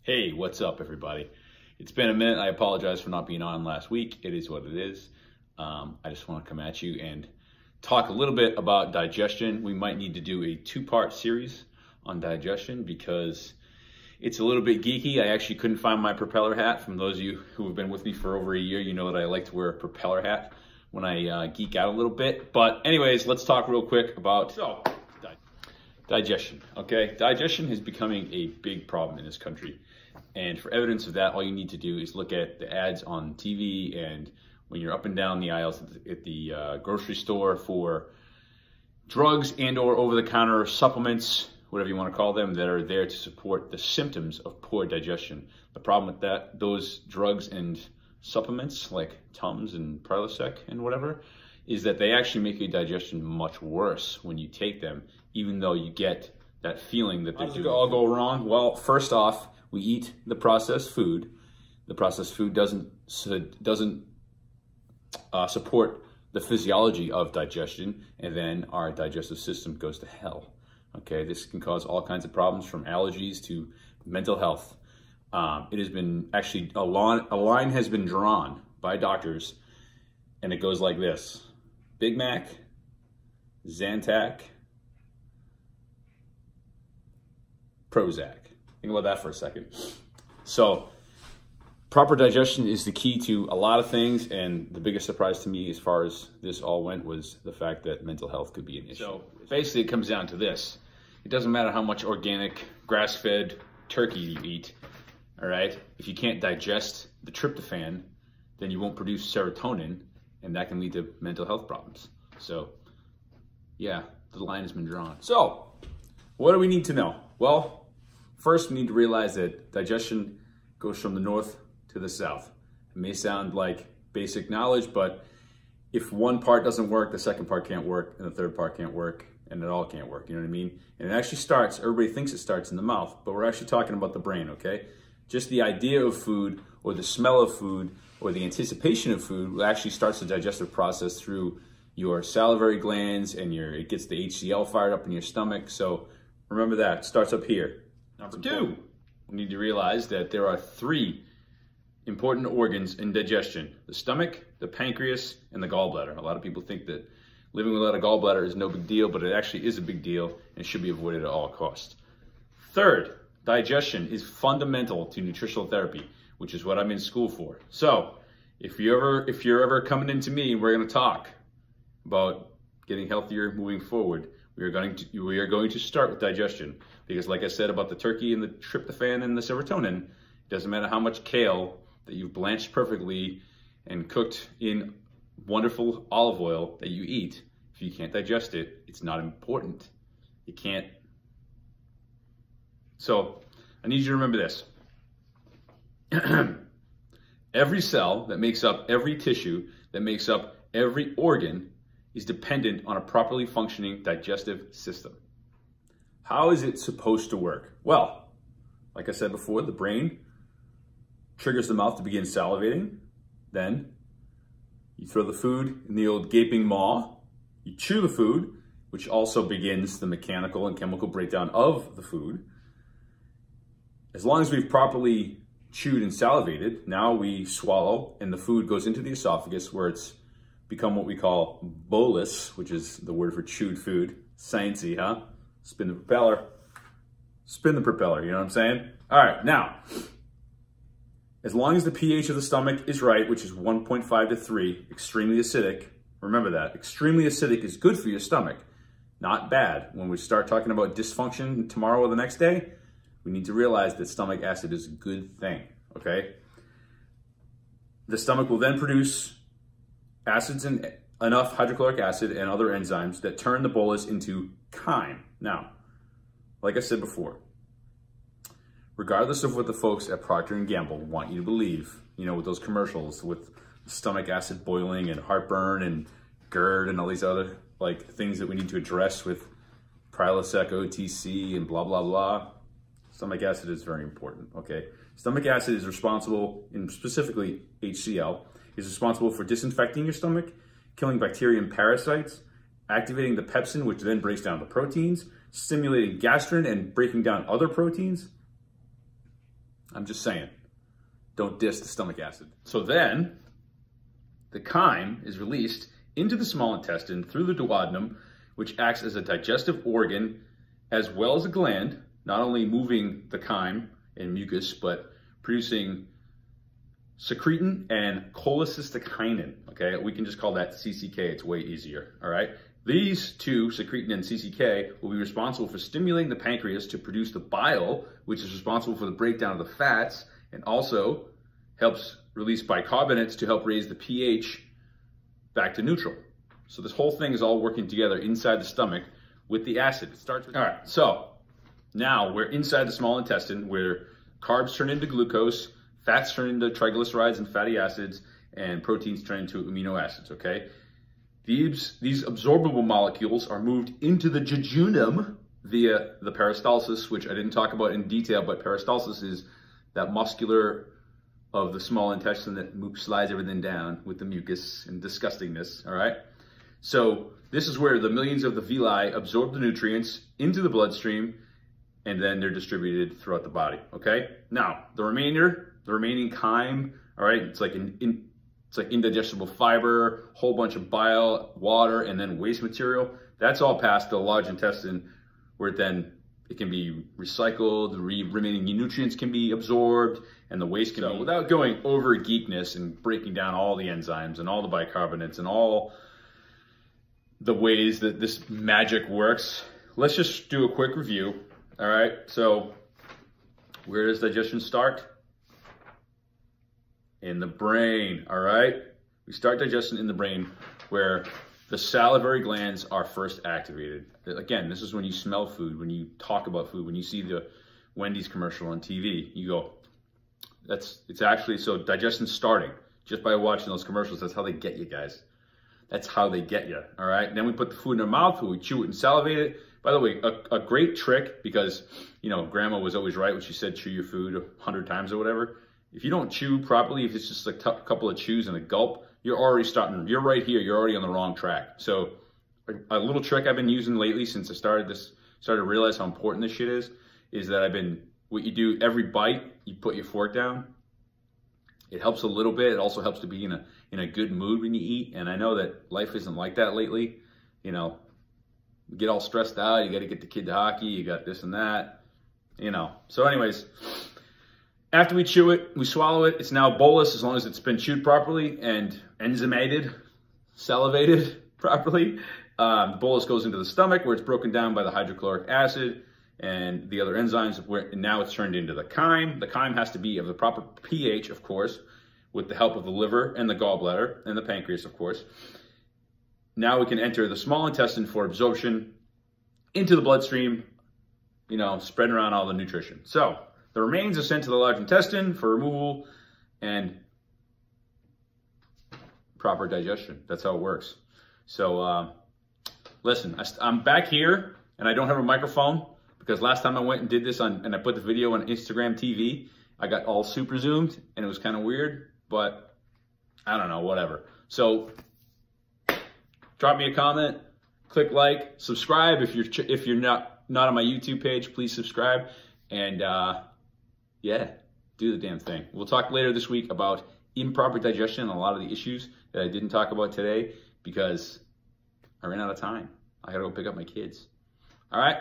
Hey, what's up, everybody? It's been a minute. I apologize for not being on last week. It is what it is. I just want to come at you and talk a little bit about digestion. We might need to do a two-part series on digestion because it's a little bit geeky. I actually couldn't find my propeller hat. From those of you who have been with me for over a year, you know that I like to wear a propeller hat when I geek out a little bit. But anyways, let's talk real quick about digestion. Okay, digestion is becoming a big problem in this country. And for evidence of that, all you need to do is look at the ads on TV and when you're up and down the aisles at the grocery store for drugs and or over-the-counter supplements, whatever you want to call them, that are there to support the symptoms of poor digestion. The problem with that, those drugs and supplements like Tums and Prilosec and whatever, is that they actually make your digestion much worse when you take them, even though you get that feeling that they're doing. How does it all go wrong? Well, first off, we eat the processed food. The processed food doesn't support the physiology of digestion, and then our digestive system goes to hell. Okay, this can cause all kinds of problems from allergies to mental health. It has been actually, a line has been drawn by doctors, and it goes like this: Big Mac, Zantac, Prozac. Think about that for a second. So proper digestion is the key to a lot of things, and the biggest surprise to me as far as this all went was the fact that mental health could be an issue. So basically it comes down to this: it doesn't matter how much organic grass-fed turkey you eat, all right? If you can't digest the tryptophan, then you won't produce serotonin, and that can lead to mental health problems. So yeah, the line has been drawn. So what do we need to know? Well, first, we need to realize that digestion goes from the north to the south. It may sound like basic knowledge, but if one part doesn't work, the second part can't work, and the third part can't work, and it all can't work, you know what I mean? And it actually starts, everybody thinks it starts in the mouth, but we're actually talking about the brain, okay? Just the idea of food, or the smell of food, or the anticipation of food actually starts the digestive process through your salivary glands, and it gets the HCl fired up in your stomach. So remember that, it starts up here. Number two, we need to realize that there are three important organs in digestion: the stomach, the pancreas, and the gallbladder. A lot of people think that living without a gallbladder is no big deal, but it actually is a big deal and should be avoided at all costs. Third, digestion is fundamental to nutritional therapy, which is what I'm in school for. So if you're ever coming into me, we're going to talk about getting healthier moving forward. We are going to start with digestion, because like I said about the turkey and the tryptophan and the serotonin, it doesn't matter how much kale that you've blanched perfectly and cooked in wonderful olive oil that you eat. If you can't digest it, it's not important. You can't. So I need you to remember this. Every cell that makes up every tissue, that makes up every organ, is dependent on a properly functioning digestive system. How is it supposed to work? Well, like I said before, the brain triggers the mouth to begin salivating. Then you throw the food in the old gaping maw. You chew the food, which also begins the mechanical and chemical breakdown of the food. As long as we've properly chewed and salivated, now we swallow and the food goes into the esophagus, where it's become what we call bolus, which is the word for chewed food. Sciencey, huh? Spin the propeller. Spin the propeller, you know what I'm saying? All right, now, as long as the pH of the stomach is right, which is 1.5 to 3, extremely acidic, remember that, extremely acidic is good for your stomach, not bad. When we start talking about dysfunction tomorrow or the next day, we need to realize that stomach acid is a good thing, okay? The stomach will then produce acids and enough hydrochloric acid and other enzymes that turn the bolus into chyme. Now, like I said before, regardless of what the folks at Procter & Gamble want you to believe, you know, with those commercials with stomach acid boiling and heartburn and GERD and all these other like things that we need to address with Prilosec, OTC, and blah, blah, blah, stomach acid is very important, okay? Stomach acid is responsible, and specifically HCl, is responsible for disinfecting your stomach, killing bacteria and parasites, activating the pepsin, which then breaks down the proteins, stimulating gastrin and breaking down other proteins, I'm just saying, don't diss the stomach acid. So then the chyme is released into the small intestine through the duodenum, which acts as a digestive organ as well as a gland, not only moving the chyme and mucus, but producing secretin and cholecystokinin, okay? We can just call that CCK, it's way easier, all right? These two, secretin and CCK, will be responsible for stimulating the pancreas to produce the bile, which is responsible for the breakdown of the fats, and also helps release bicarbonates to help raise the pH back to neutral. So this whole thing is all working together inside the stomach with the acid. It starts with... All right, so now we're inside the small intestine where carbs turn into glucose, fats turn into triglycerides and fatty acids, and proteins turn into amino acids, okay? These absorbable molecules are moved into the jejunum via the peristalsis, which I didn't talk about in detail, but peristalsis is that muscular of the small intestine that slides everything down with the mucus and disgustingness, all right? So this is where the millions of the villi absorb the nutrients into the bloodstream, and then they're distributed throughout the body, okay? Now, the remaining chyme, all right, it's like it's like indigestible fiber, whole bunch of bile, water, and then waste material. That's all passed to the large intestine where it can be recycled, the remaining nutrients can be absorbed, and the waste can be... Without going over geekness and breaking down all the enzymes and all the bicarbonates and all the ways that this magic works, let's just do a quick review, all right? So where does digestion start? In the brain, all right? We start digestion in the brain where the salivary glands are first activated. Again, this is when you smell food, when you talk about food, when you see the Wendy's commercial on TV, you go, it's actually, so digestion's starting just by watching those commercials. That's how they get you guys. That's how they get you, all right? And then we put the food in our mouth, we chew it and salivate it. By the way, a great trick, because, you know, grandma was always right when she said chew your food 100 times or whatever. If you don't chew properly, if it's just a couple of chews and a gulp, you're right here, you're already on the wrong track. So a little trick I've been using lately since I started to realize how important this shit is that what you do every bite, you put your fork down. It helps a little bit. It also helps to be in a good mood when you eat. And I know that life isn't like that lately. You know, you get all stressed out, you got to get the kid to hockey, you got this and that, you know. So anyways, after we chew it, we swallow it. It's now bolus as long as it's been chewed properly and enzymated, salivated properly. The bolus goes into the stomach where it's broken down by the hydrochloric acid and the other enzymes, and now it's turned into the chyme. The chyme has to be of the proper pH, of course, with the help of the liver and the gallbladder and the pancreas, of course. Now we can enter the small intestine for absorption into the bloodstream, you know, spreading around all the nutrition. So the remains are sent to the large intestine for removal and proper digestion. That's how it works. So listen, I'm back here and I don't have a microphone because last time I went and did this and I put the video on Instagram TV, I got all super zoomed and it was kind of weird, but I don't know, whatever. So drop me a comment, click like, subscribe if you're not on my YouTube page, please subscribe, and yeah, do the damn thing. We'll talk later this week about improper digestion and a lot of the issues that I didn't talk about today because I ran out of time. I gotta go pick up my kids. All right.